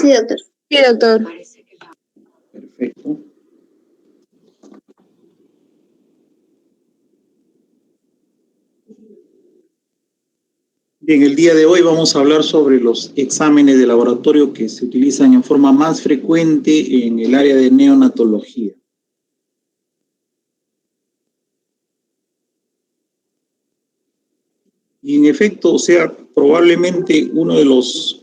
Sí, doctor. Sí, doctor. Perfecto. Bien, el día de hoy vamos a hablar sobre los exámenes de laboratorio que se utilizan en forma más frecuente en el área de neonatología. Y en efecto, o sea, probablemente uno de los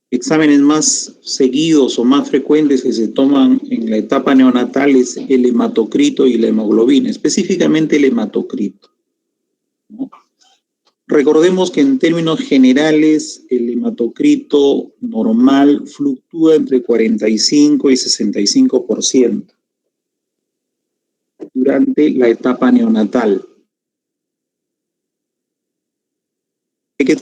exámenes más seguidos o más frecuentes que se toman en la etapa neonatal es el hematocrito y la hemoglobina, específicamente el hematocrito, ¿no? Recordemos que en términos generales el hematocrito normal fluctúa entre 45 y 65% durante la etapa neonatal. Hay que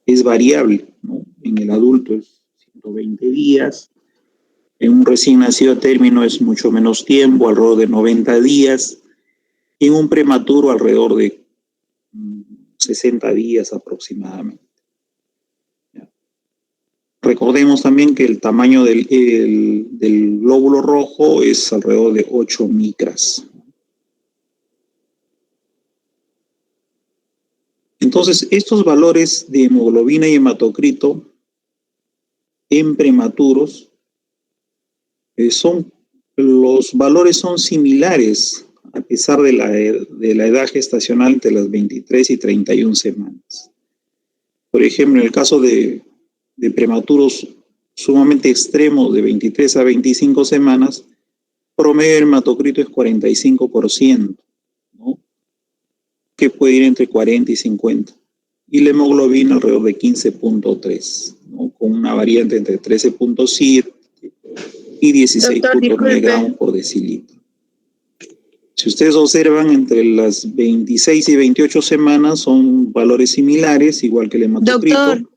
es variable, ¿no? En el adulto es 120 días, en un recién nacido a término es mucho menos tiempo, alrededor de 90 días, y en un prematuro alrededor de 60 días aproximadamente. Recordemos también que el tamaño del glóbulo rojo es alrededor de 8 micras. Entonces, estos valores de hemoglobina y hematocrito en prematuros los valores son similares a pesar de la edad gestacional entre las 23 y 31 semanas. Por ejemplo, en el caso de prematuros sumamente extremos de 23 a 25 semanas, promedio del hematocrito es 45%, ¿no? Que puede ir entre 40 y 50. Y la hemoglobina alrededor de 15.3, ¿no? Con una variante entre 13.7 y 16.9 gramos por decilitro. Si ustedes observan, entre las 26 y 28 semanas son valores similares, igual que el hematocrito. Doctor.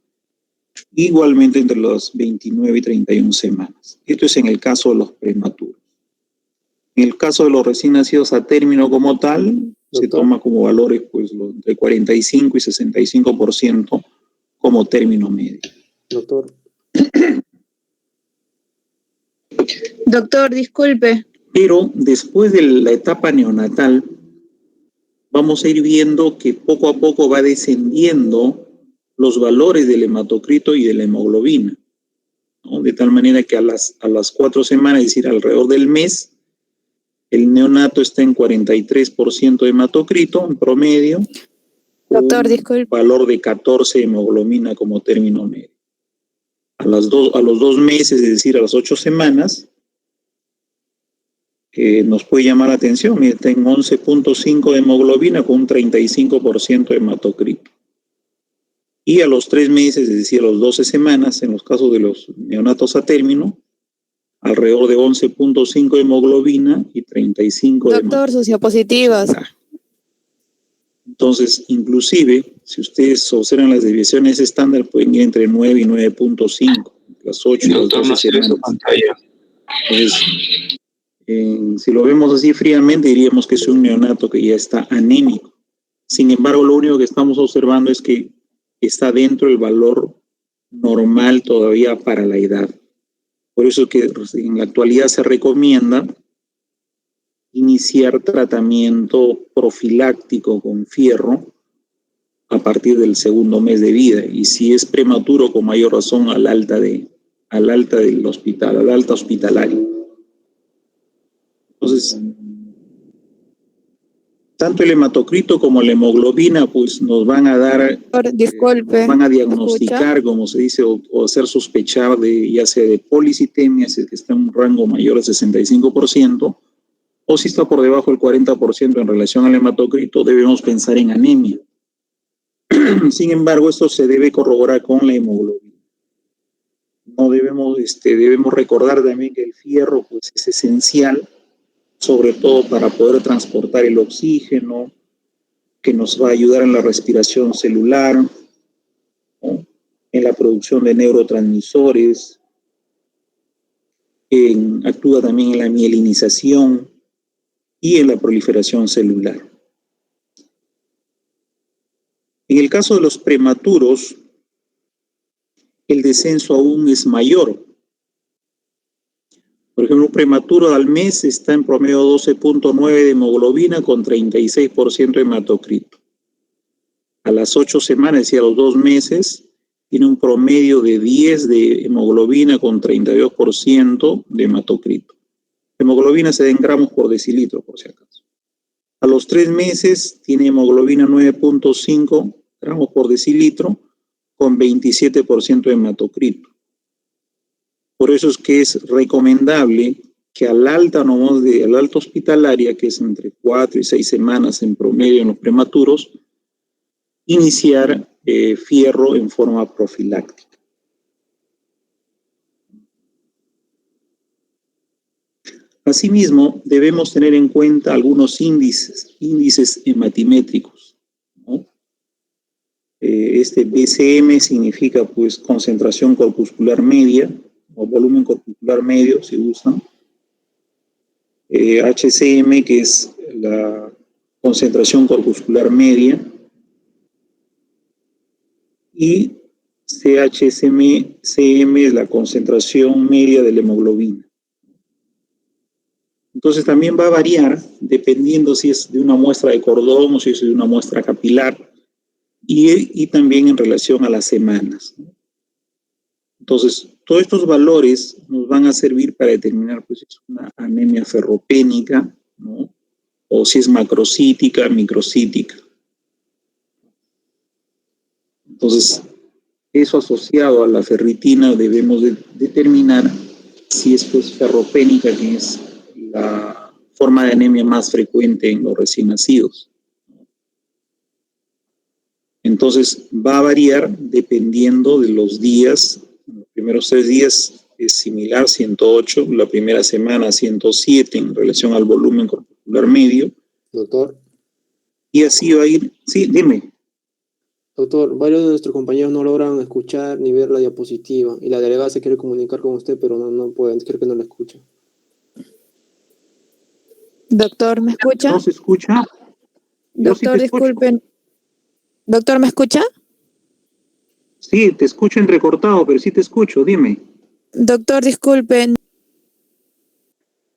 Igualmente entre las 29 y 31 semanas. Esto es en el caso de los prematuros. En el caso de los recién nacidos a término como tal, doctor, se toma como valores pues entre 45 y 65% como término medio. Doctor. Doctor, disculpe. Pero después de la etapa neonatal, vamos a ir viendo que poco a poco va descendiendo los valores del hematocrito y de la hemoglobina, ¿no? De tal manera que a las 4 semanas, es decir, alrededor del mes, el neonato está en 43% de hematocrito en promedio, doctor, disculpe, valor de 14 de hemoglobina como término medio. A los 2 meses, es decir, a las 8 semanas, nos puede llamar la atención, mire, está en 11.5 de hemoglobina con un 35% de hematocrito. Y a los 3 meses, es decir, a los 12 semanas, en los casos de los neonatos a término, alrededor de 11.5 de hemoglobina y 35 de Doctor, sus diapositivas. Entonces, inclusive, si ustedes observan las desviaciones estándar, pueden ir entre 9 y 9.5, las 8 y las 12 semanas. Entonces, si lo vemos así fríamente, diríamos que es un neonato que ya está anémico. Sin embargo, lo único que estamos observando es que está dentro del valor normal todavía para la edad. Por eso que en la actualidad se recomienda iniciar tratamiento profiláctico con fierro a partir del segundo mes de vida. Y si es prematuro, con mayor razón, al alta del hospital, al alta hospitalaria. Entonces, tanto el hematocrito como la hemoglobina pues nos van a dar, disculpe, van a diagnosticar, como se dice, o hacer sospechar de ya sea de policitemia, si es que está en un rango mayor al 65%, o si está por debajo del 40% en relación al hematocrito, debemos pensar en anemia. Sin embargo, esto se debe corroborar con la hemoglobina. No debemos recordar también que el fierro pues, es esencial, sobre todo para poder transportar el oxígeno, que nos va a ayudar en la respiración celular, ¿no? En la producción de neurotransmisores, actúa también en la mielinización y en la proliferación celular. En el caso de los prematuros, el descenso aún es mayor. Por ejemplo, un prematuro al mes está en promedio 12.9 de hemoglobina con 36% de hematocrito. A las 8 semanas, es decir, a los 2 meses, tiene un promedio de 10 de hemoglobina con 32% de hematocrito. Hemoglobina se da en gramos por decilitro, por si acaso. A los 3 meses tiene hemoglobina 9.5 gramos por decilitro con 27% de hematocrito. Por eso es que es recomendable que al alta hospitalaria, que es entre 4 y 6 semanas en promedio en los prematuros, iniciar fierro en forma profiláctica. Asimismo, debemos tener en cuenta algunos índices hematimétricos, ¿no? Este BCM significa pues concentración corpuscular media o volumen corpuscular medio, si gustan. HCM, que es la concentración corpuscular media, y CM es la concentración media de la hemoglobina. Entonces también va a variar dependiendo si es de una muestra de cordón o si es de una muestra capilar y también en relación a las semanas, ¿no? Entonces, todos estos valores nos van a servir para determinar pues, si es una anemia ferropénica, ¿no? O si es macrocítica, microcítica. Entonces, eso asociado a la ferritina debemos determinar si es pues, ferropénica, que es la forma de anemia más frecuente en los recién nacidos. Entonces, va a variar dependiendo de los días. Los primeros 3 días es similar, 108, la primera semana 107 en relación al volumen corpuscular medio. Doctor. Y así va a ir. Sí, dime. Doctor, varios de nuestros compañeros no logran escuchar ni ver la diapositiva y la delegada se quiere comunicar con usted, pero no pueden, creo que no la escucha. Doctor, ¿me escucha? ¿No se escucha? Doctor, sí disculpen. Doctor, ¿me escucha? Sí, te escucho entrecortado, pero sí te escucho, dime. Doctor, disculpen.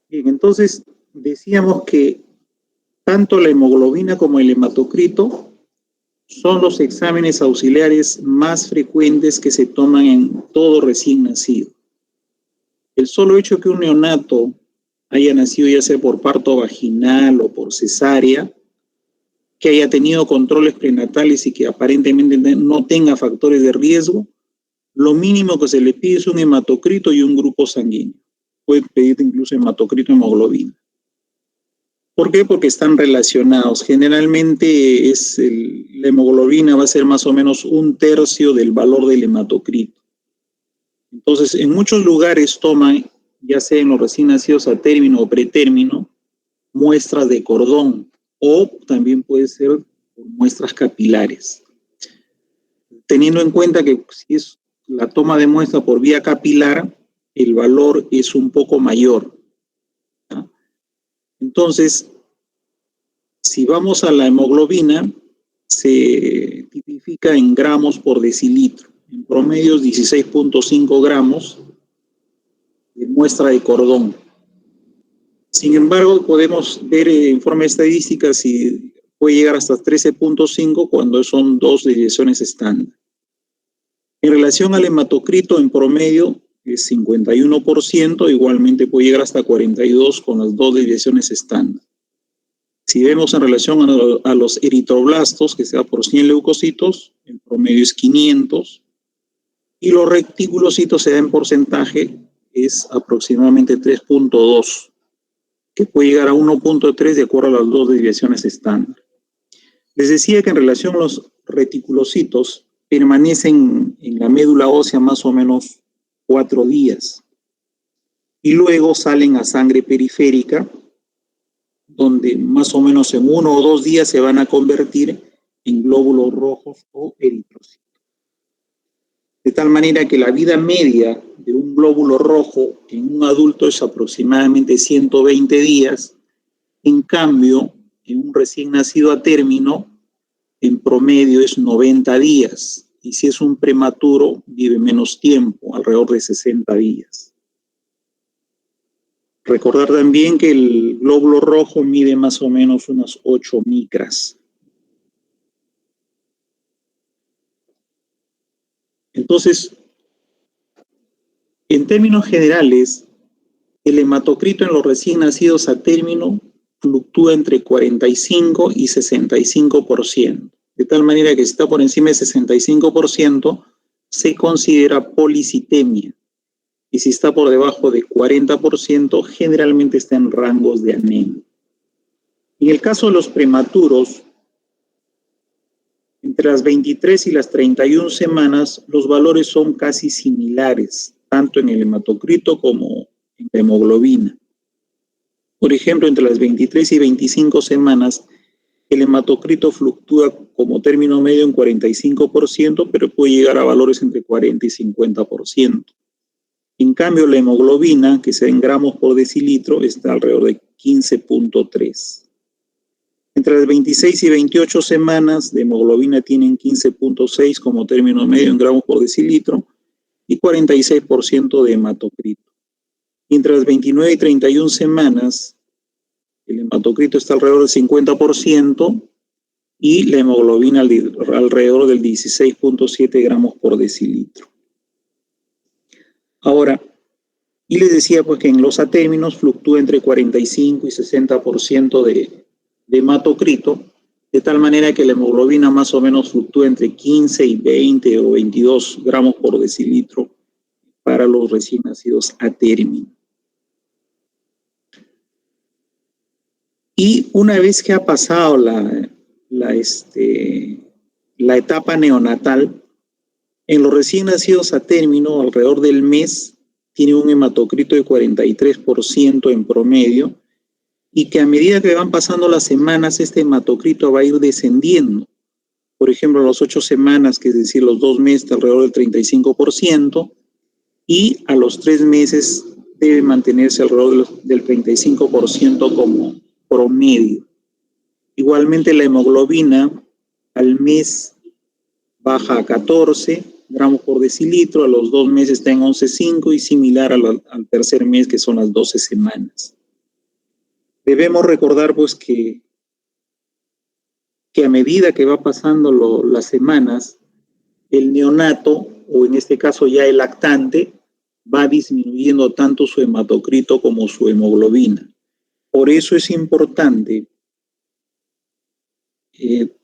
Bien, entonces decíamos que tanto la hemoglobina como el hematocrito son los exámenes auxiliares más frecuentes que se toman en todo recién nacido. El solo hecho que un neonato haya nacido ya sea por parto vaginal o por cesárea, que haya tenido controles prenatales y que aparentemente no tenga factores de riesgo, lo mínimo que se le pide es un hematocrito y un grupo sanguíneo. Puede pedirte incluso hematocrito y hemoglobina. ¿Por qué? Porque están relacionados. Generalmente la hemoglobina va a ser más o menos 1/3 del valor del hematocrito. Entonces, en muchos lugares toman ya sea en los recién nacidos a término o pretérmino, muestras de cordón, o también puede ser por muestras capilares. Teniendo en cuenta que si es la toma de muestra por vía capilar, el valor es un poco mayor, ¿no? Entonces, si vamos a la hemoglobina, se tipifica en gramos por decilitro. En promedio es 16.5 gramos de muestra de cordón. Sin embargo, podemos ver en forma estadística si puede llegar hasta 13.5 cuando son 2 desviaciones estándar. En relación al hematocrito, en promedio es 51%, igualmente puede llegar hasta 42 con las 2 desviaciones estándar. Si vemos en relación a los eritroblastos, que se da por 100 leucocitos, en promedio es 500, y los reticulocitos se da en porcentaje, es aproximadamente 3.2, que puede llegar a 1.3 de acuerdo a las 2 desviaciones estándar. Les decía que en relación a los reticulocitos, permanecen en la médula ósea más o menos 4 días, y luego salen a sangre periférica, donde más o menos en 1 o 2 días se van a convertir en glóbulos rojos o eritrocitos. De tal manera que la vida media de un glóbulo rojo en un adulto es aproximadamente 120 días. En cambio, en un recién nacido a término, en promedio es 90 días. Y si es un prematuro, vive menos tiempo, alrededor de 60 días. Recordar también que el glóbulo rojo mide más o menos unas 8 micras. Entonces, en términos generales, el hematocrito en los recién nacidos a término fluctúa entre 45 y 65%. De tal manera que si está por encima de 65%, se considera policitemia. Y si está por debajo de 40%, generalmente está en rangos de anemia. En el caso de los prematuros, entre las 23 y las 31 semanas, los valores son casi similares, tanto en el hematocrito como en la hemoglobina. Por ejemplo, entre las 23 y 25 semanas, el hematocrito fluctúa como término medio en 45%, pero puede llegar a valores entre 40 y 50%. En cambio, la hemoglobina, que se da en gramos por decilitro, está alrededor de 15.3. Entre las 26 y 28 semanas de hemoglobina tienen 15.6 como término medio en gramos por decilitro y 46% de hematocrito. Y entre las 29 y 31 semanas, el hematocrito está alrededor del 50% y la hemoglobina alrededor del 16.7 gramos por decilitro. Ahora, y les decía pues que en los atérminos fluctúa entre 45 y 60% de hematocrito, de tal manera que la hemoglobina más o menos fluctúa entre 15 y 20 o 22 gramos por decilitro para los recién nacidos a término. Y una vez que ha pasado la etapa neonatal, en los recién nacidos a término, alrededor del mes, tiene un hematocrito de 43% en promedio, y que a medida que van pasando las semanas, este hematocrito va a ir descendiendo. Por ejemplo, a las 8 semanas, que es decir, los 2 meses, alrededor del 35%, y a los 3 meses debe mantenerse alrededor del 35% como promedio. Igualmente, la hemoglobina al mes baja a 14 gramos por decilitro, a los 2 meses está en 11.5 y similar al tercer mes, que son las 12 semanas. Debemos recordar pues que a medida que va pasando las semanas, el neonato, o en este caso ya el lactante, va disminuyendo tanto su hematocrito como su hemoglobina. Por eso es importante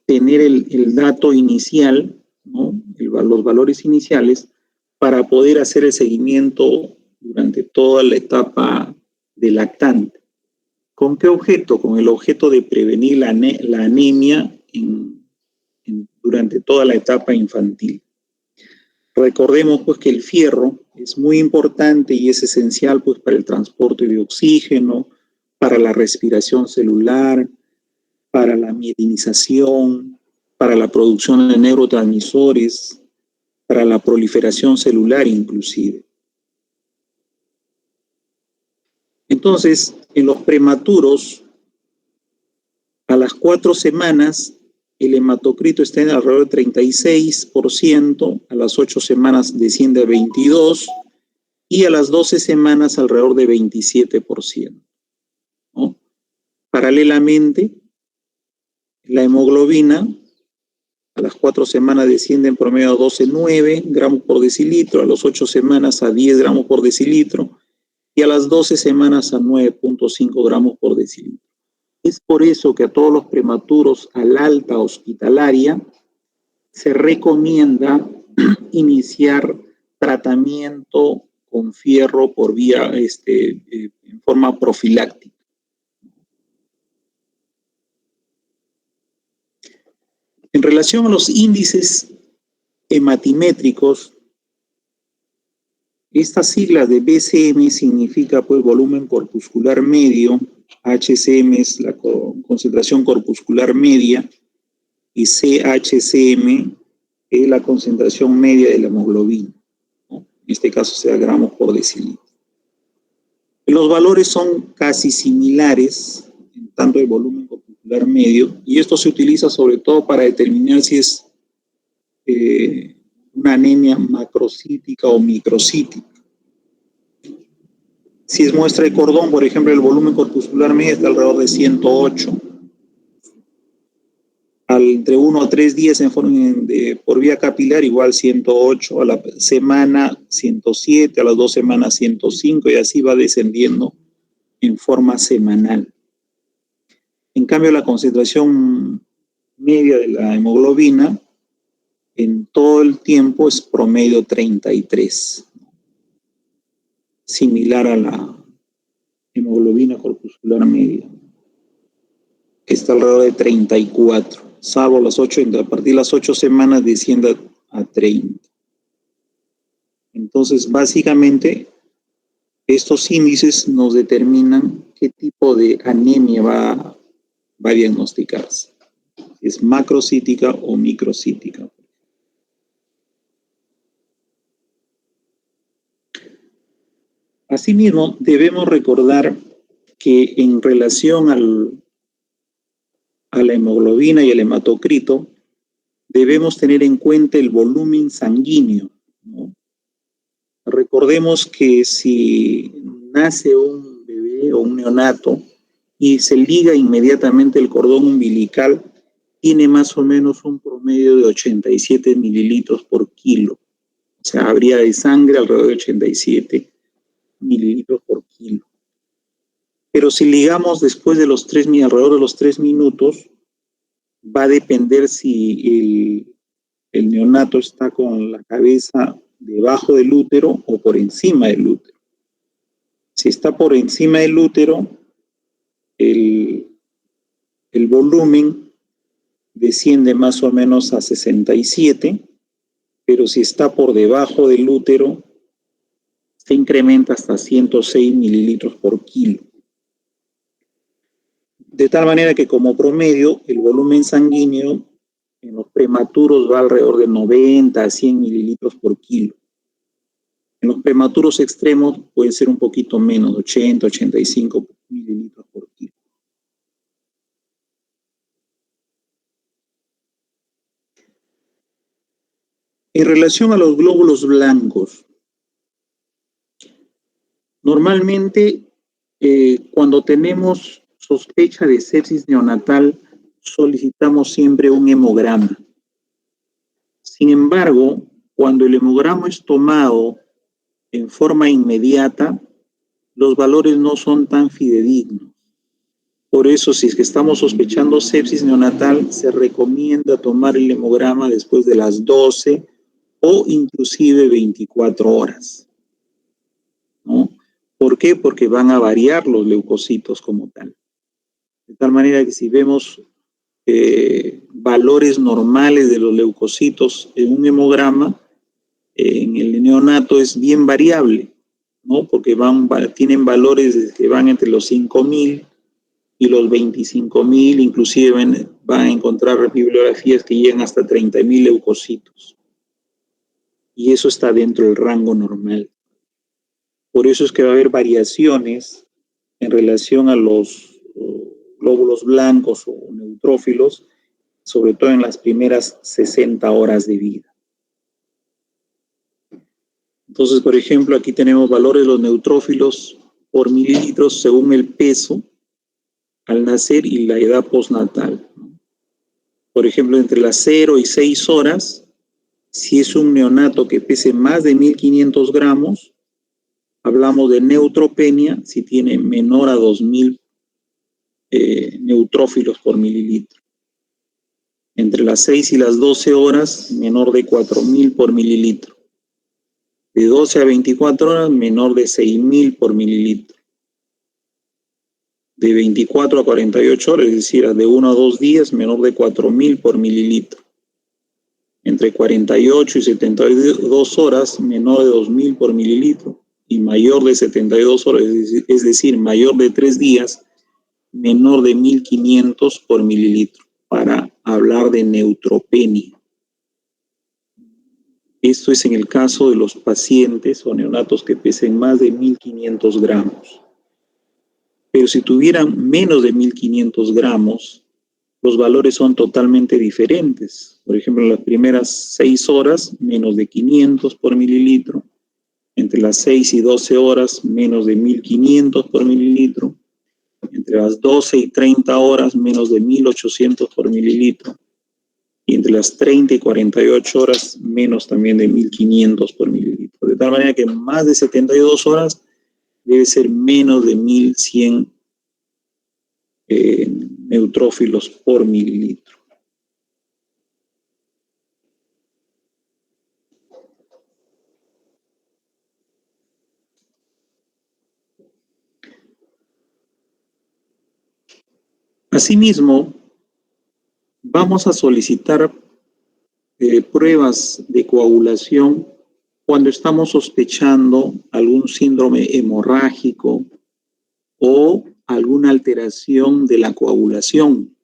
tener el dato inicial, ¿no? Los valores iniciales, para poder hacer el seguimiento durante toda la etapa del lactante. ¿Con qué objeto? Con el objeto de prevenir la anemia durante toda la etapa infantil. Recordemos pues que el fierro es muy importante y es esencial pues para el transporte de oxígeno, para la respiración celular, para la mielinización, para la producción de neurotransmisores, para la proliferación celular inclusive. Entonces, en los prematuros, a las 4 semanas, el hematocrito está en alrededor de 36%, a las 8 semanas desciende a 22% y a las 12 semanas alrededor de 27%. ¿No? Paralelamente, la hemoglobina a las 4 semanas desciende en promedio a 12,9 gramos por decilitro, a las 8 semanas a 10 gramos por decilitro y a las 12 semanas a 9,5 gramos por decilitro. Es por eso que a todos los prematuros al alta hospitalaria se recomienda iniciar tratamiento con fierro por vía, en forma profiláctica. En relación a los índices hematimétricos, esta sigla de BCM significa pues volumen corpuscular medio, HCM es la concentración corpuscular media y CHCM es la concentración media de la hemoglobina, ¿no? En este caso sea gramos por decilitro. Los valores son casi similares en tanto el volumen corpuscular medio y esto se utiliza sobre todo para determinar si es una anemia macrocítica o microcítica. Si es muestra de cordón, por ejemplo, el volumen corpuscular medio está alrededor de 108. Entre 1 a 3 días por vía capilar, igual 108, a la semana 107, a las 2 semanas 105 y así va descendiendo en forma semanal. En cambio, la concentración media de la hemoglobina en todo el tiempo es promedio 33, similar a la hemoglobina corpuscular media, que está alrededor de 34, salvo a partir de las 8 semanas desciende a 30. Entonces, básicamente, estos índices nos determinan qué tipo de anemia va a diagnosticarse, si es macrocítica o microcítica. Asimismo, debemos recordar que en relación a la hemoglobina y el hematocrito, debemos tener en cuenta el volumen sanguíneo, ¿no? Recordemos que si nace un bebé o un neonato y se liga inmediatamente el cordón umbilical, tiene más o menos un promedio de 87 mililitros por kilo. O sea, habría de sangre alrededor de 87 mililitros por kilo. Pero si ligamos después de alrededor de los 3 minutos, va a depender si el neonato está con la cabeza debajo del útero o por encima del útero. Si está por encima del útero, el volumen desciende más o menos a 67, pero si está por debajo del útero, se incrementa hasta 106 mililitros por kilo. De tal manera que como promedio, el volumen sanguíneo en los prematuros va alrededor de 90 a 100 mililitros por kilo. En los prematuros extremos puede ser un poquito menos, 80, 85 mililitros por kilo. En relación a los glóbulos blancos, normalmente cuando tenemos sospecha de sepsis neonatal, solicitamos siempre un hemograma. Sin embargo, cuando el hemograma es tomado en forma inmediata, los valores no son tan fidedignos. Por eso, si es que estamos sospechando sepsis neonatal, se recomienda tomar el hemograma después de las 12 o inclusive 24 horas. ¿No? ¿Por qué? Porque van a variar los leucocitos como tal. De tal manera que si vemos valores normales de los leucocitos en un hemograma, en el neonato es bien variable, ¿no? Porque tienen valores que van entre los 5.000 y los 25.000, inclusive van a encontrar bibliografías que llegan hasta 30.000 leucocitos. Y eso está dentro del rango normal. Por eso es que va a haber variaciones en relación a los glóbulos blancos o neutrófilos, sobre todo en las primeras 60 horas de vida. Entonces, por ejemplo, aquí tenemos valores de los neutrófilos por mililitros según el peso al nacer y la edad postnatal. Por ejemplo, entre las 0 y 6 horas, si es un neonato que pese más de 1.500 gramos, hablamos de neutropenia si tiene menor a 2.000 neutrófilos por mililitro. Entre las 6 y las 12 horas, menor de 4.000 por mililitro. De 12 a 24 horas, menor de 6.000 por mililitro. De 24 a 48 horas, es decir, de 1 a 2 días, menor de 4.000 por mililitro. Entre 48 y 72 horas, menor de 2.000 por mililitro. Y mayor de 72 horas, es decir, mayor de 3 días, menor de 1.500 por mililitro, para hablar de neutropenia. Esto es en el caso de los pacientes o neonatos que pesen más de 1.500 gramos. Pero si tuvieran menos de 1.500 gramos, los valores son totalmente diferentes. Por ejemplo, en las primeras 6 horas, menos de 500 por mililitro. Entre las 6 y 12 horas, menos de 1.500 por mililitro. Entre las 12 y 30 horas, menos de 1.800 por mililitro. Y entre las 30 y 48 horas, menos también de 1.500 por mililitro. De tal manera que más de 72 horas debe ser menos de 1.100 neutrófilos por mililitro. Asimismo, vamos a solicitar pruebas de coagulación cuando estamos sospechando algún síndrome hemorrágico o alguna alteración de la coagulación.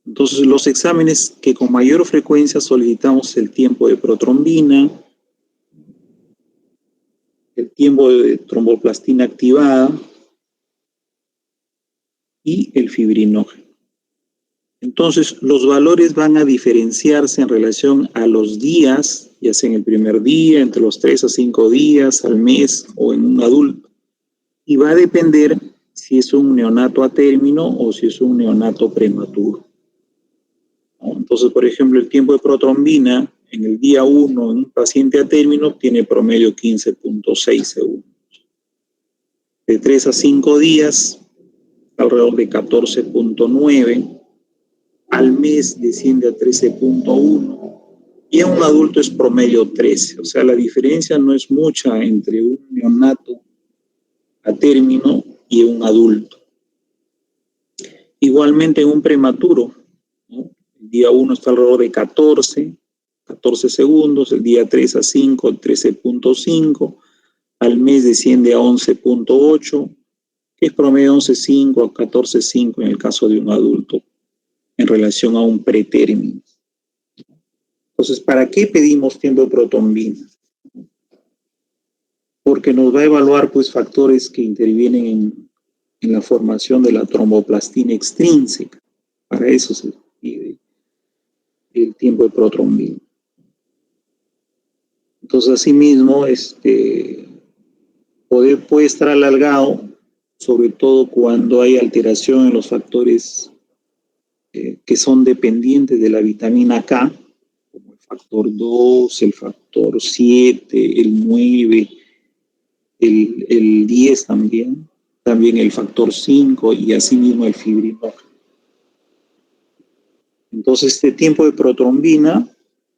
Entonces, los exámenes que con mayor frecuencia solicitamos el tiempo de protrombina, el tiempo de tromboplastina activada y el fibrinógeno. Entonces, los valores van a diferenciarse en relación a los días, ya sea en el primer día, entre los 3 a 5 días, al mes o en un adulto. Y va a depender si es un neonato a término o si es un neonato prematuro. Entonces, por ejemplo, el tiempo de protrombina en el día 1 en un paciente a término tiene promedio 15.6 segundos. De 3 a 5 días, alrededor de 14.9. Al mes desciende a 13.1 y en un adulto es promedio 13. O sea, la diferencia no es mucha entre un neonato a término y un adulto. Igualmente en un prematuro, ¿no? El día 1 está alrededor de 14 segundos, el día 3 a 5, 13.5, al mes desciende a 11.8, que es promedio 11.5 a 14.5 en el caso de un adulto en relación a un pretérmino. Entonces, ¿para qué pedimos tiempo de protrombina? Porque nos va a evaluar pues factores que intervienen en la formación de la tromboplastina extrínseca. Para eso se pide el tiempo de protrombina. Entonces, asimismo, puede estar alargado, sobre todo cuando hay alteración en los factores que son dependientes de la vitamina K, como el factor 2, el factor 7, el 9, el 10 también el factor 5 y asimismo el fibrinógeno. Entonces, este tiempo de protrombina,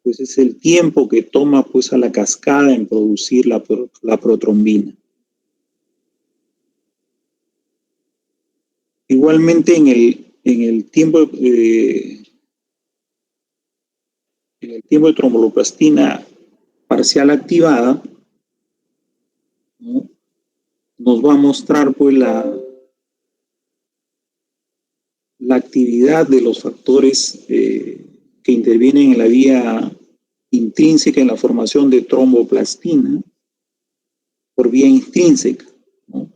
pues es el tiempo que toma pues a la cascada en producir la protrombina. Igualmente en el tiempo de tromboplastina parcial activada, ¿no?, nos va a mostrar pues la actividad de los factores que intervienen en la vía intrínseca en la formación de tromboplastina por vía intrínseca, ¿no?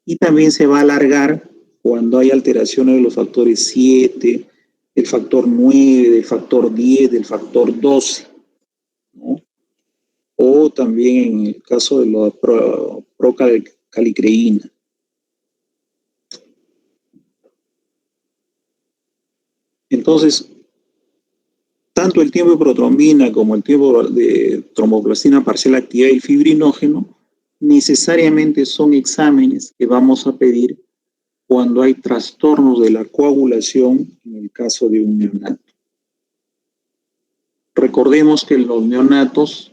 Y también se va a alargar cuando hay alteraciones de los factores 7, del factor 9, del factor 10, del factor 12, ¿no? O también en el caso de la procalicreína. Entonces, tanto el tiempo de protrombina como el tiempo de tromboplastina parcial activada y el fibrinógeno necesariamente son exámenes que vamos a pedir cuando hay trastornos de la coagulación en el caso de un neonato. Recordemos que los neonatos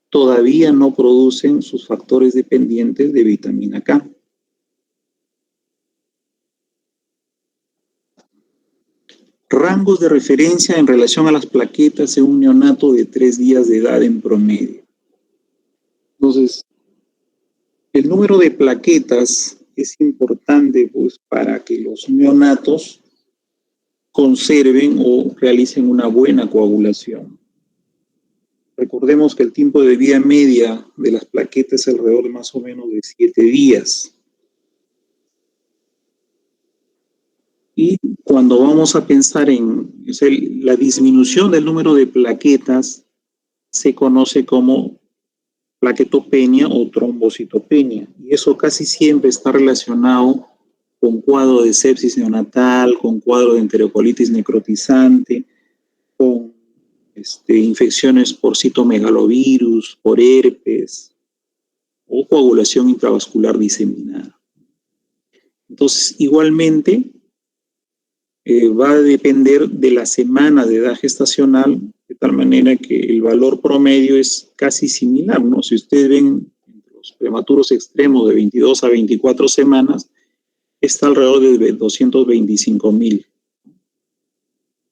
todavía no producen sus factores dependientes de vitamina K. Rangos de referencia en relación a las plaquetas en un neonato de 3 días de edad en promedio. Entonces, el número de plaquetas es importante pues, para que los neonatos conserven o realicen una buena coagulación. Recordemos que el tiempo de vida media de las plaquetas es alrededor de más o menos de 7 días. Y cuando vamos a pensar en la disminución del número de plaquetas, se conoce como plaquetopenia o trombocitopenia. Y eso casi siempre está relacionado con cuadro de sepsis neonatal, con cuadro de enterocolitis necrotizante, con infecciones por citomegalovirus, por herpes o coagulación intravascular diseminada. Entonces, igualmente, va a depender de la semana de edad gestacional, de tal manera que el valor promedio es casi similar, ¿no? Si ustedes ven los prematuros extremos de 22 a 24 semanas, está alrededor de 225,000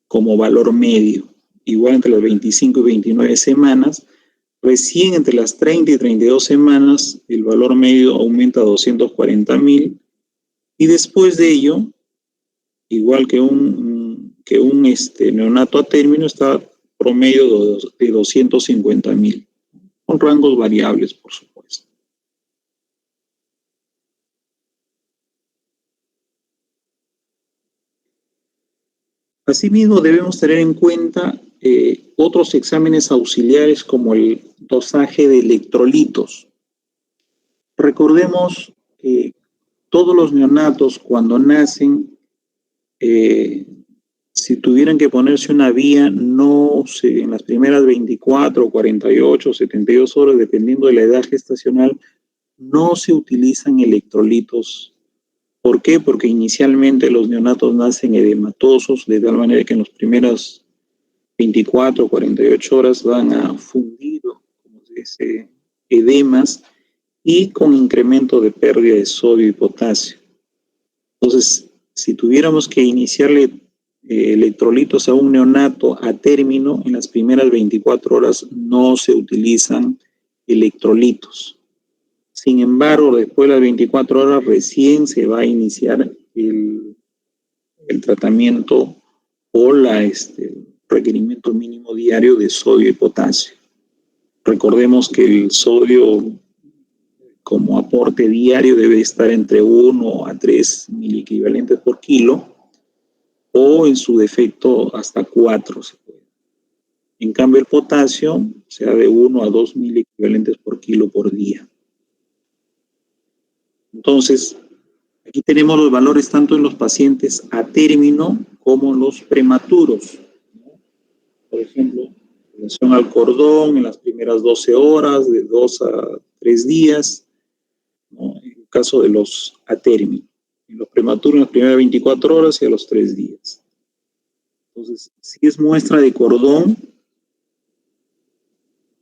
como valor medio. Igual entre las 25 y 29 semanas, recién entre las 30 y 32 semanas, el valor medio aumenta a 240,000 y después de ello, igual que un neonato a término, está promedio de 250,000, con rangos variables, por supuesto. Asimismo, debemos tener en cuenta otros exámenes auxiliares como el dosaje de electrolitos. Recordemos que todos los neonatos cuando nacen, si tuvieran que ponerse una vía, en las primeras 24, 48, 72 horas, dependiendo de la edad gestacional, no se utilizan electrolitos. ¿Por qué? Porque inicialmente los neonatos nacen edematosos, de tal manera que en las primeras 24 o 48 horas van a fundir, como se dice, edemas y con incremento de pérdida de sodio y potasio. Entonces, si tuviéramos que iniciarle electrolitos a un neonato a término, en las primeras 24 horas no se utilizan electrolitos. Sin embargo, después de las 24 horas recién se va a iniciar el tratamiento o requerimiento mínimo diario de sodio y potasio. Recordemos que el sodio como aporte diario debe estar entre 1 a 3 miliequivalentes por kilo o en su defecto hasta 4 se puede. En cambio el potasio sea de 1 a 2 miliequivalentes por kilo por día. Entonces, aquí tenemos los valores tanto en los pacientes a término como en los prematuros, ¿no? Por ejemplo, en relación al cordón, en las primeras 12 horas, de 2 a 3 días, ¿no? En el caso de los a término. En los prematuros, en las primeras 24 horas y a los 3 días. Entonces, si es muestra de cordón,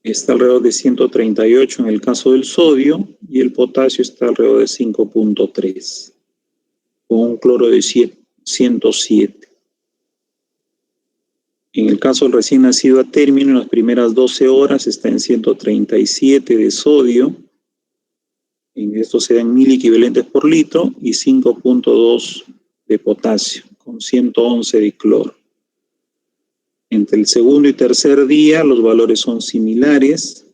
está alrededor de 138 en el caso del sodio y el potasio está alrededor de 5.3 con un cloro de 107. En el caso del recién nacido a término, en las primeras 12 horas está en 137 de sodio. En esto se dan 1000 equivalentes por litro y 5.2 de potasio, con 111 de cloro. Entre el segundo y tercer día los valores son similares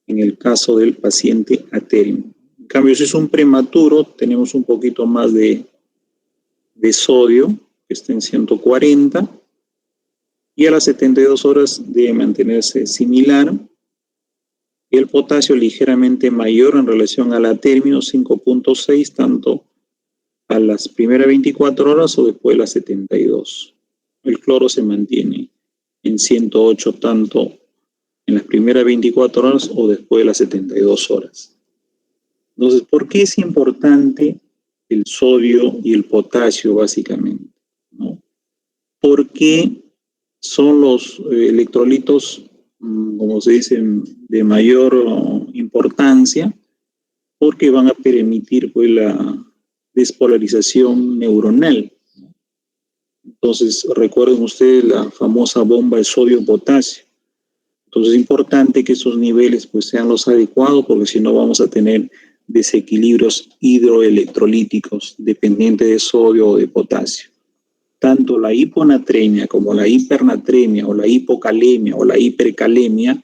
en el caso del paciente a término. En cambio, si es un prematuro, tenemos un poquito más de sodio, que está en 140, y a las 72 horas debe mantenerse similar, y el potasio ligeramente mayor en relación a la término, 5.6, tanto a las primeras 24 horas o después de las 72. El cloro se mantiene en 108 tanto en las primeras 24 horas o después de las 72 horas. Entonces, ¿por qué es importante el sodio y el potasio básicamente? ¿No? Porque son los electrolitos, como se dice, de mayor importancia, porque van a permitir pues, la despolarización neuronal. Entonces, recuerden ustedes la famosa bomba de sodio-potasio. Entonces, es importante que esos niveles pues, sean los adecuados, porque si no vamos a tener desequilibrios hidroelectrolíticos dependientes de sodio o de potasio. Tanto la hiponatremia como la hipernatremia o la hipocalemia o la hipercalemia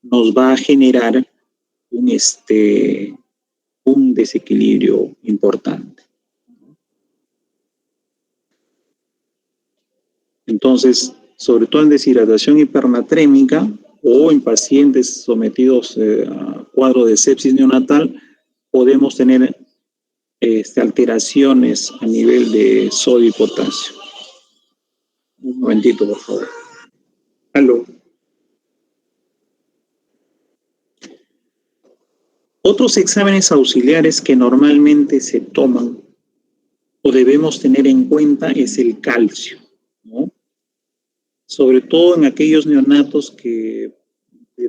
nos va a generar un desequilibrio importante. Entonces, sobre todo en deshidratación hipernatrémica o en pacientes sometidos a cuadro de sepsis neonatal, podemos tener alteraciones a nivel de sodio y potasio. Un momentito, por favor. Aló. Otros exámenes auxiliares que normalmente se toman o debemos tener en cuenta es el calcio, ¿no? Sobre todo en aquellos neonatos que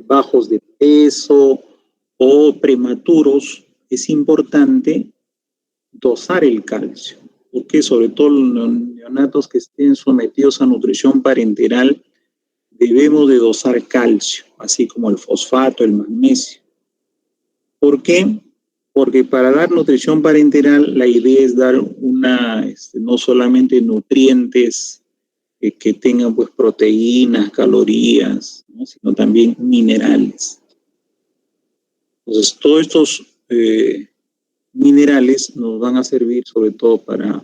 bajos de peso o prematuros, es importante dosar el calcio, porque sobre todo los neonatos que estén sometidos a nutrición parenteral, debemos de dosar calcio, así como el fosfato, el magnesio. ¿Por qué? Porque para dar nutrición parenteral, la idea es dar no solamente nutrientes que tengan pues proteínas, calorías, ¿no? Sino también minerales. Entonces, todos estos minerales nos van a servir sobre todo para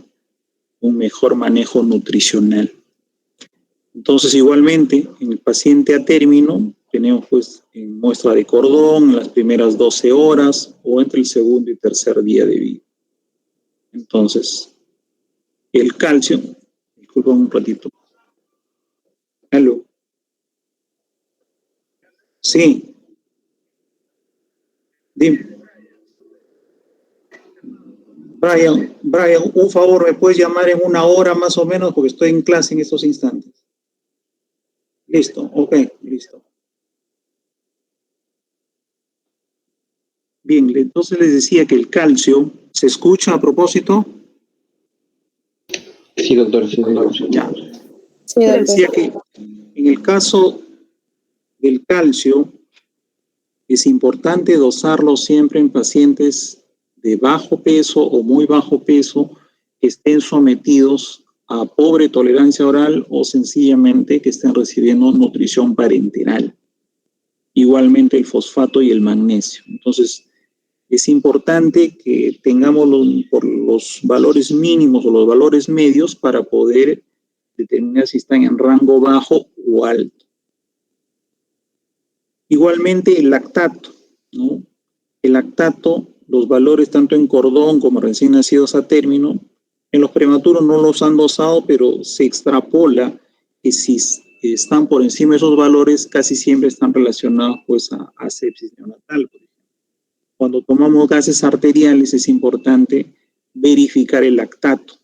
un mejor manejo nutricional. Entonces, igualmente, en el paciente a término, tenemos pues en muestra de cordón en las primeras 12 horas o entre el segundo y tercer día de vida. Entonces, el calcio, disculpa un ratito. ¿Aló? Sí. Dime. Brian, un favor, ¿me puedes llamar en 1 hora más o menos? Porque estoy en clase en estos instantes. Listo, ok, listo. Bien, entonces les decía que el calcio, ¿se escucha a propósito? Sí, doctor. Sí, ya. Sí, Les decía que en el caso del calcio, es importante dosarlo siempre en pacientes de bajo peso o muy bajo peso que estén sometidos a pobre tolerancia oral o sencillamente que estén recibiendo nutrición parenteral. Igualmente el fosfato y el magnesio. Entonces, es importante que tengamos por los valores mínimos o los valores medios para poder determinar si están en rango bajo o alto. Igualmente el lactato, ¿no? El lactato, los valores tanto en cordón como recién nacidos a término, en los prematuros no los han dosado, pero se extrapola que si están por encima de esos valores, casi siempre están relacionados pues a sepsis neonatal. Cuando tomamos gases arteriales es importante verificar el lactato.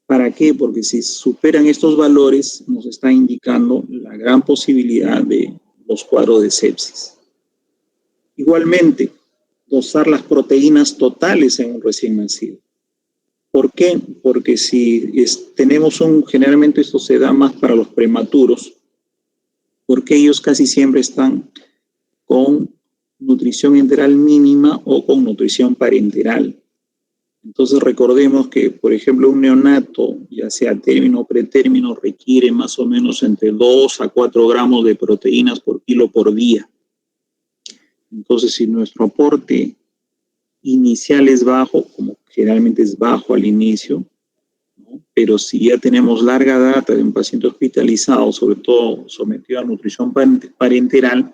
¿Para qué? Porque si superan estos valores nos está indicando la gran posibilidad de los cuadros de sepsis. Igualmente, dosar las proteínas totales en un recién nacido. ¿Por qué? Porque si tenemos generalmente esto se da más para los prematuros, porque ellos casi siempre están con nutrición enteral mínima o con nutrición parenteral. Entonces recordemos que, por ejemplo, un neonato, ya sea término o pretérmino, requiere más o menos entre 2 a 4 gramos de proteínas por kilo por día. Entonces, si nuestro aporte inicial es bajo, como generalmente es bajo al inicio, ¿no? Pero si ya tenemos larga data de un paciente hospitalizado, sobre todo sometido a nutrición parenteral,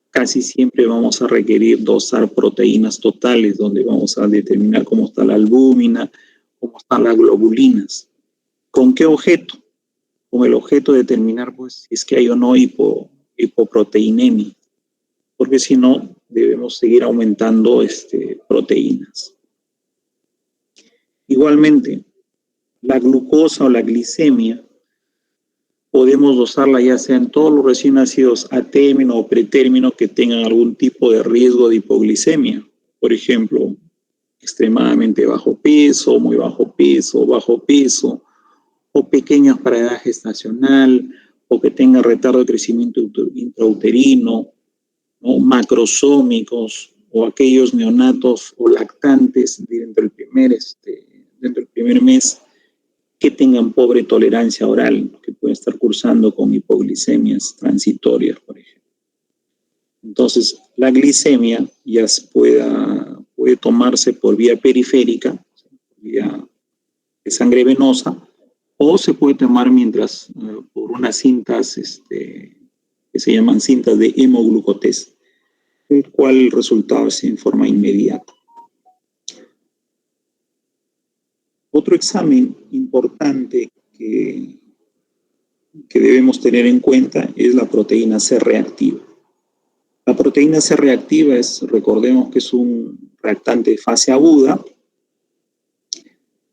casi siempre vamos a requerir dosar proteínas totales, donde vamos a determinar cómo está la albúmina, cómo están las globulinas. ¿Con qué objeto? Con el objeto de determinar pues, si es que hay o no hipoproteinemia, porque si no, debemos seguir aumentando proteínas. Igualmente, la glucosa o la glicemia podemos dosarla ya sea en todos los recién nacidos a término o pretérmino que tengan algún tipo de riesgo de hipoglicemia. Por ejemplo, extremadamente bajo peso, muy bajo peso, o pequeños para edad gestacional, o que tenga retardo de crecimiento intrauterino, ¿no? Macrosómicos, o aquellos neonatos o lactantes dentro del primer mes que tengan pobre tolerancia oral, que pueden estar cursando con hipoglicemias transitorias, por ejemplo. Entonces, la glicemia ya puede tomarse por vía periférica, vía de sangre venosa, o se puede tomar por unas cintas que se llaman cintas de hemoglucotest, el cual el resultado es en forma inmediata. Otro examen importante que debemos tener en cuenta es la proteína C reactiva. La proteína C reactiva recordemos que es un reactante de fase aguda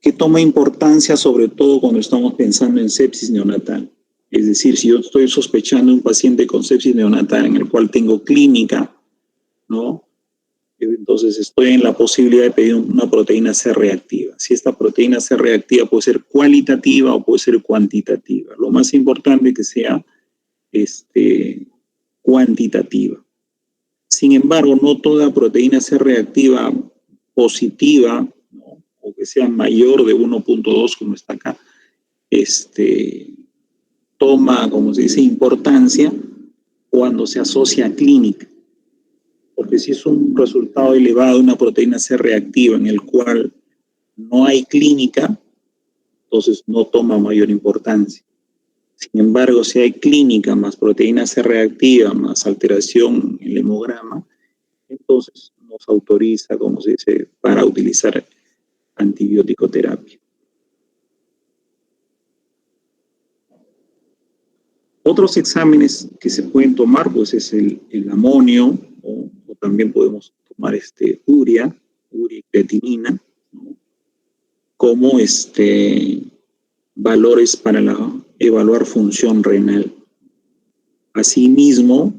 que toma importancia sobre todo cuando estamos pensando en sepsis neonatal. Es decir, si yo estoy sospechando un paciente con sepsis neonatal en el cual tengo clínica, ¿no? Entonces estoy en la posibilidad de pedir una proteína C reactiva. Si esta proteína C reactiva puede ser cualitativa o puede ser cuantitativa. Lo más importante es que sea cuantitativa. Sin embargo, no toda proteína C reactiva positiva, ¿no? O que sea mayor de 1.2, como está acá, toma, como se dice, importancia cuando se asocia a clínica. Porque si es un resultado elevado de una proteína C reactiva en el cual no hay clínica, entonces no toma mayor importancia. Sin embargo, si hay clínica más proteína C reactiva más alteración en el hemograma, entonces nos autoriza, como se dice, para utilizar antibiótico terapia. Otros exámenes que se pueden tomar, pues es el amonio, o también podemos tomar urea y creatinina, ¿no? Como valores para evaluar función renal. Asimismo,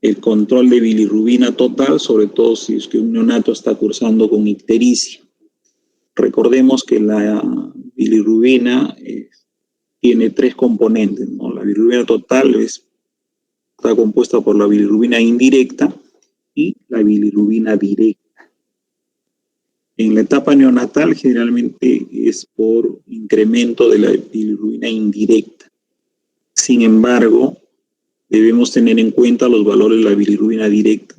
el control de bilirrubina total, sobre todo si es que un neonato está cursando con ictericia. Recordemos que la bilirrubina tiene 3 componentes, ¿no? La bilirrubina total está compuesta por la bilirrubina indirecta y la bilirrubina directa. En la etapa neonatal generalmente es por incremento de la bilirrubina indirecta. Sin embargo, debemos tener en cuenta los valores de la bilirrubina directa,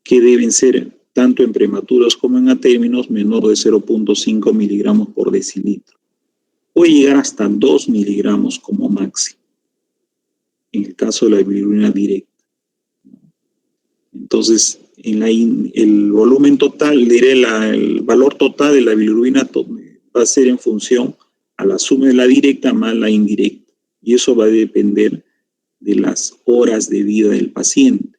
que deben ser, tanto en prematuros como en atérminos, menor de 0.5 miligramos por decilitro. Puede llegar hasta 2 miligramos como máximo, en el caso de la bilirrubina directa. Entonces, el volumen total, el valor total de la bilirrubina va a ser en función a la suma de la directa más la indirecta. Y eso va a depender de las horas de vida del paciente.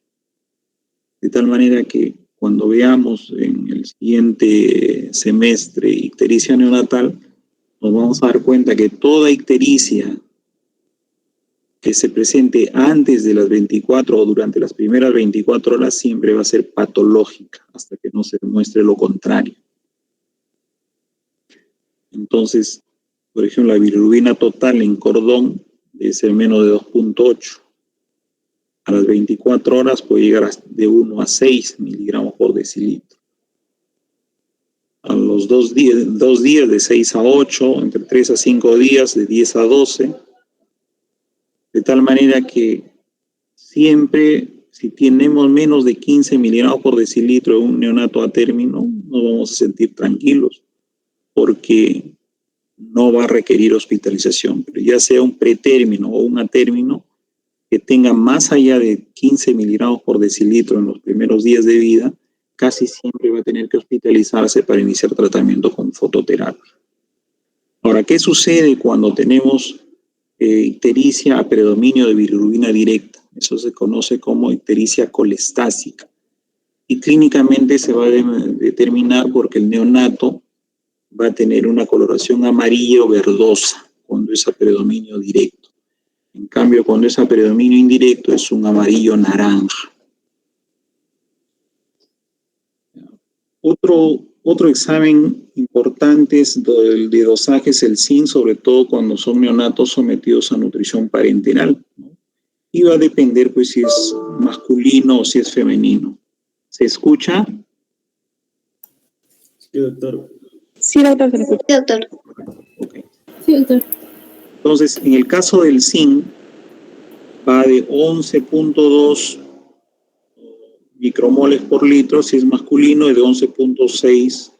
De tal manera que cuando veamos en el siguiente semestre ictericia neonatal, nos vamos a dar cuenta que toda ictericia que se presente antes de las 24 o durante las primeras 24 horas siempre va a ser patológica hasta que no se demuestre lo contrario. Entonces, por ejemplo, la bilirrubina total en cordón debe ser menos de 2.8. A las 24 horas puede llegar de 1 a 6 miligramos por decilitro. A los 2 días de 6 a 8, entre 3 a 5 días de 10 a 12, de tal manera que siempre, si tenemos menos de 15 miligramos por decilitro de un neonato a término, nos vamos a sentir tranquilos, porque no va a requerir hospitalización. Pero ya sea un pretérmino o un atérmino, que tenga más allá de 15 miligramos por decilitro en los primeros días de vida, casi siempre va a tener que hospitalizarse para iniciar tratamiento con fototerapia. Ahora, ¿qué sucede cuando tenemos ictericia a predominio de bilirrubina directa? Eso se conoce como ictericia colestásica. Y clínicamente se va a determinar porque el neonato va a tener una coloración amarilla o verdosa cuando es a predominio directo. En cambio, cuando es a predominio indirecto es un amarillo naranja. Otro examen importante es el de dosaje, es el zinc, sobre todo cuando son neonatos sometidos a nutrición parenteral, ¿no? Y va a depender pues si es masculino o si es femenino. ¿Se escucha? Sí, doctor. Sí, doctor, se le escucha. Sí, doctor. Okay. Sí, doctor. Entonces, en el caso del zinc, va de 11.2 micromoles por litro si es masculino y de 11.6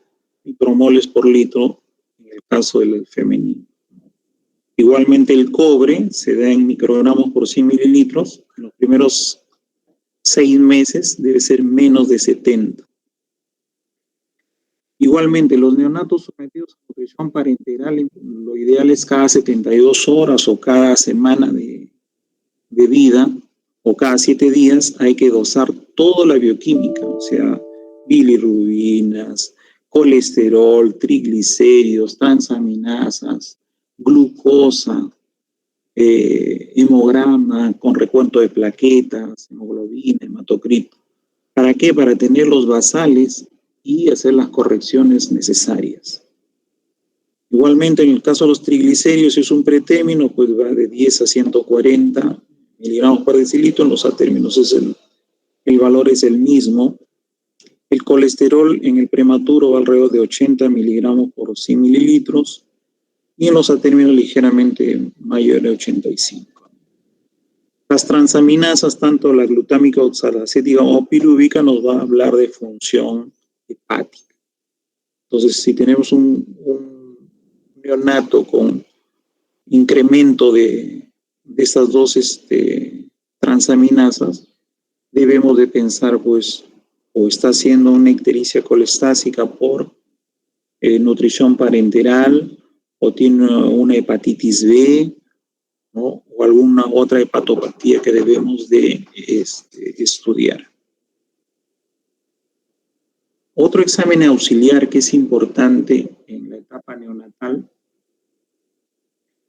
micromoles por litro en el caso del femenino. Igualmente el cobre se da en microgramos por 100 mililitros. En los primeros 6 meses debe ser menos de 70. Igualmente, los neonatos sometidos a nutrición parenteral, lo ideal es cada 72 horas o cada semana de vida, o cada 7 días, hay que dosar toda la bioquímica, o sea, bilirrubinas, colesterol, triglicéridos, transaminasas, glucosa, hemograma con recuento de plaquetas, hemoglobina, hematocrito. ¿Para qué? Para tener los basales y hacer las correcciones necesarias. Igualmente, en el caso de los triglicéridos, si es un pretérmino, pues va de 10 a 140 miligramos por decilitro. En los atérminos el valor es el mismo. El colesterol en el prematuro va alrededor de 80 miligramos por 100 mililitros y en los atérminos ligeramente mayor de 85. Las transaminasas, tanto la glutámica oxalacética como pirúvica, nos va a hablar de función hepática. Entonces, si tenemos un neonato con incremento de estas dos transaminasas, debemos de pensar, pues, o está haciendo una ictericia colestásica por nutrición parenteral, o tiene una hepatitis B, ¿no? O alguna otra hepatopatía que debemos de estudiar. Otro examen auxiliar que es importante en la etapa neonatal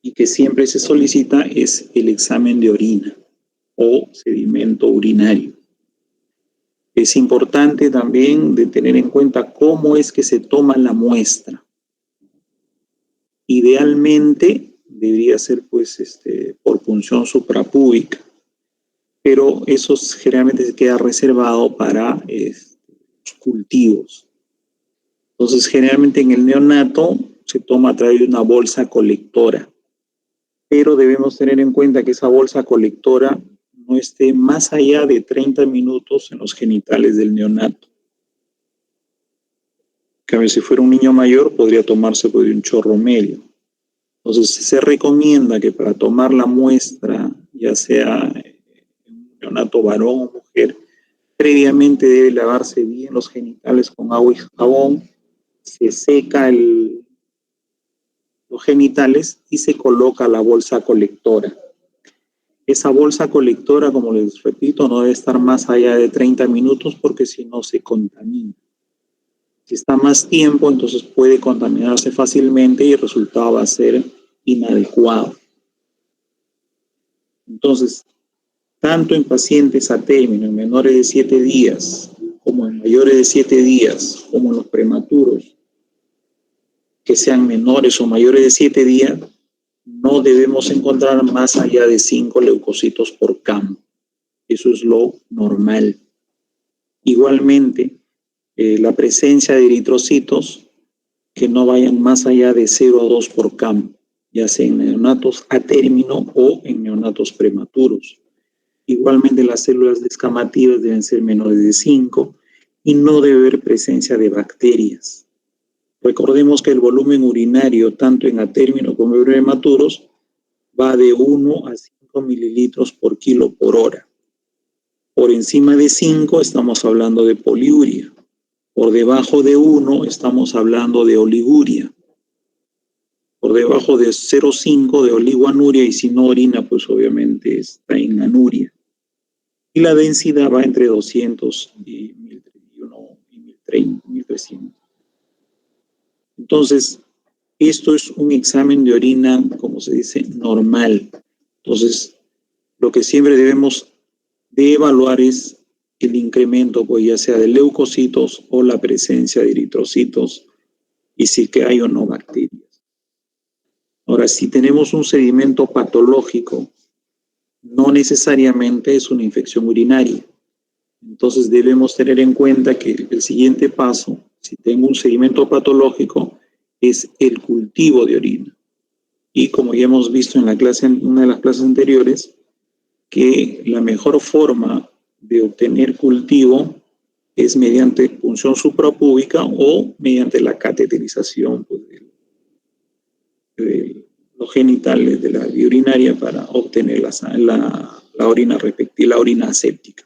y que siempre se solicita es el examen de orina o sedimento urinario. Es importante también de tener en cuenta cómo es que se toma la muestra. Idealmente debería ser pues por punción suprapúbica, pero eso generalmente se queda reservado para cultivos. Entonces, generalmente en el neonato se toma a través de una bolsa colectora, pero debemos tener en cuenta que esa bolsa colectora no esté más allá de 30 minutos en los genitales del neonato. Que si fuera un niño mayor podría tomarse pues, de un chorro medio. Entonces se recomienda que para tomar la muestra, ya sea un neonato varón o mujer, previamente debe lavarse bien los genitales con agua y jabón, se seca los genitales y se coloca la bolsa colectora. Esa bolsa colectora, como les repito, no debe estar más allá de 30 minutos porque si no se contamina. Si está más tiempo, entonces puede contaminarse fácilmente y el resultado va a ser inadecuado. Entonces, tanto en pacientes a término, en menores de 7 días, como en mayores de 7 días, como en los prematuros, que sean menores o mayores de 7 días, no debemos encontrar más allá de 5 leucocitos por CAM. Eso es lo normal. Igualmente, la presencia de eritrocitos que no vayan más allá de 0,2 por CAM, ya sea en neonatos a término o en neonatos prematuros. Igualmente, las células descamativas deben ser menores de 5 y no debe haber presencia de bacterias. Recordemos que el volumen urinario, tanto en a término como en prematuros, va de 1 a 5 mililitros por kilo por hora. Por encima de 5 estamos hablando de poliuria. Por debajo de 1 estamos hablando de oliguria. Por debajo de 0,5 de oligoanuria, y si no orina, pues obviamente está en anuria. Y la densidad va entre 200 y 1031 y 1300. Entonces, esto es un examen de orina, como se dice, normal. Entonces, lo que siempre debemos de evaluar es el incremento, pues ya sea de leucocitos o la presencia de eritrocitos, y si que hay o no bacterias. Ahora, si tenemos un sedimento patológico, no necesariamente es una infección urinaria. Entonces debemos tener en cuenta que el siguiente paso, si tengo un sedimento patológico, es el cultivo de orina. Y como ya hemos visto en la clase, en una de las clases anteriores, que la mejor forma de obtener cultivo es mediante punción suprapúbica o mediante la cateterización, pues, de los genitales de la vía urinaria para obtener la orina respectiva, la orina aséptica.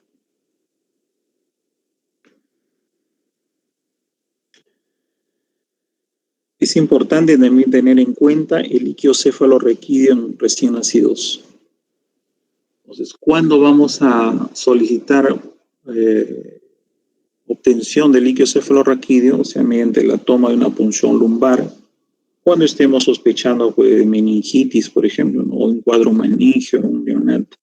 Es importante también tener en cuenta el líquido cefalorraquídeo en recién nacidos. Entonces, ¿cuándo vamos a solicitar obtención del líquido cefalorraquídeo? O sea, mediante la toma de una punción lumbar, cuando estemos sospechando, pues, de meningitis, por ejemplo, ¿no? O un cuadro meningio, un neonato.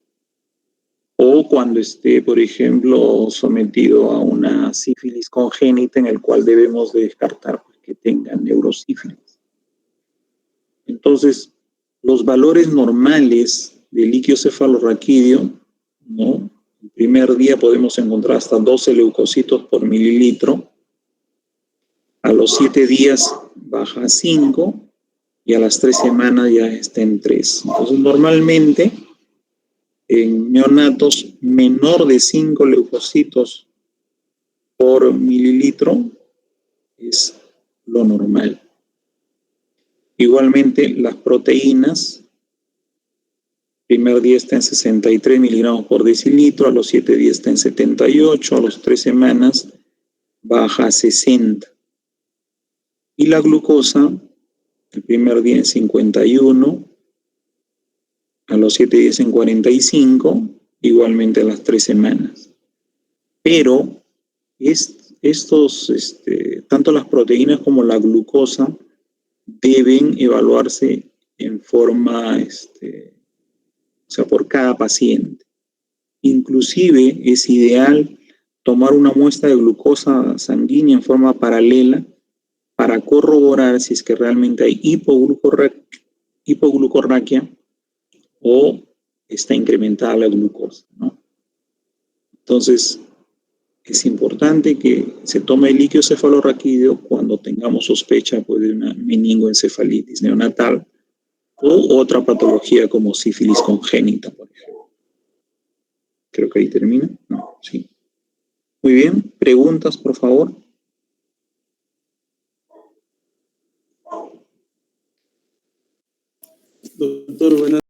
O cuando esté, por ejemplo, sometido a una sífilis congénita, en el cual debemos de descartar, pues, que tenga neurosífilis. Entonces, los valores normales del líquido cefalorraquídeo, ¿no? El primer día podemos encontrar hasta 12 leucocitos por mililitro. A los 7 días baja a 5 y a las 3 semanas ya está en 3. Entonces, normalmente, en neonatos, menor de 5 leucocitos por mililitro es lo normal. Igualmente, las proteínas, primer día está en 63 miligramos por decilitro, a los 7 días está en 78, a las 3 semanas baja a 60. Y la glucosa, el primer día en 51, a los 7 días en 45, igualmente a las 3 semanas. Pero tanto las proteínas como la glucosa deben evaluarse en forma, o sea, por cada paciente. Inclusive es ideal tomar una muestra de glucosa sanguínea en forma paralela para corroborar si es que realmente hay hipoglucorraquia o está incrementada la glucosa, ¿no? Entonces, es importante que se tome el líquido cefalorraquídeo cuando tengamos sospecha, pues, de una meningoencefalitis neonatal o otra patología como sífilis congénita, por ejemplo. Creo que ahí termina. No, sí. Muy bien. ¿Preguntas, por favor? Doctor, buenas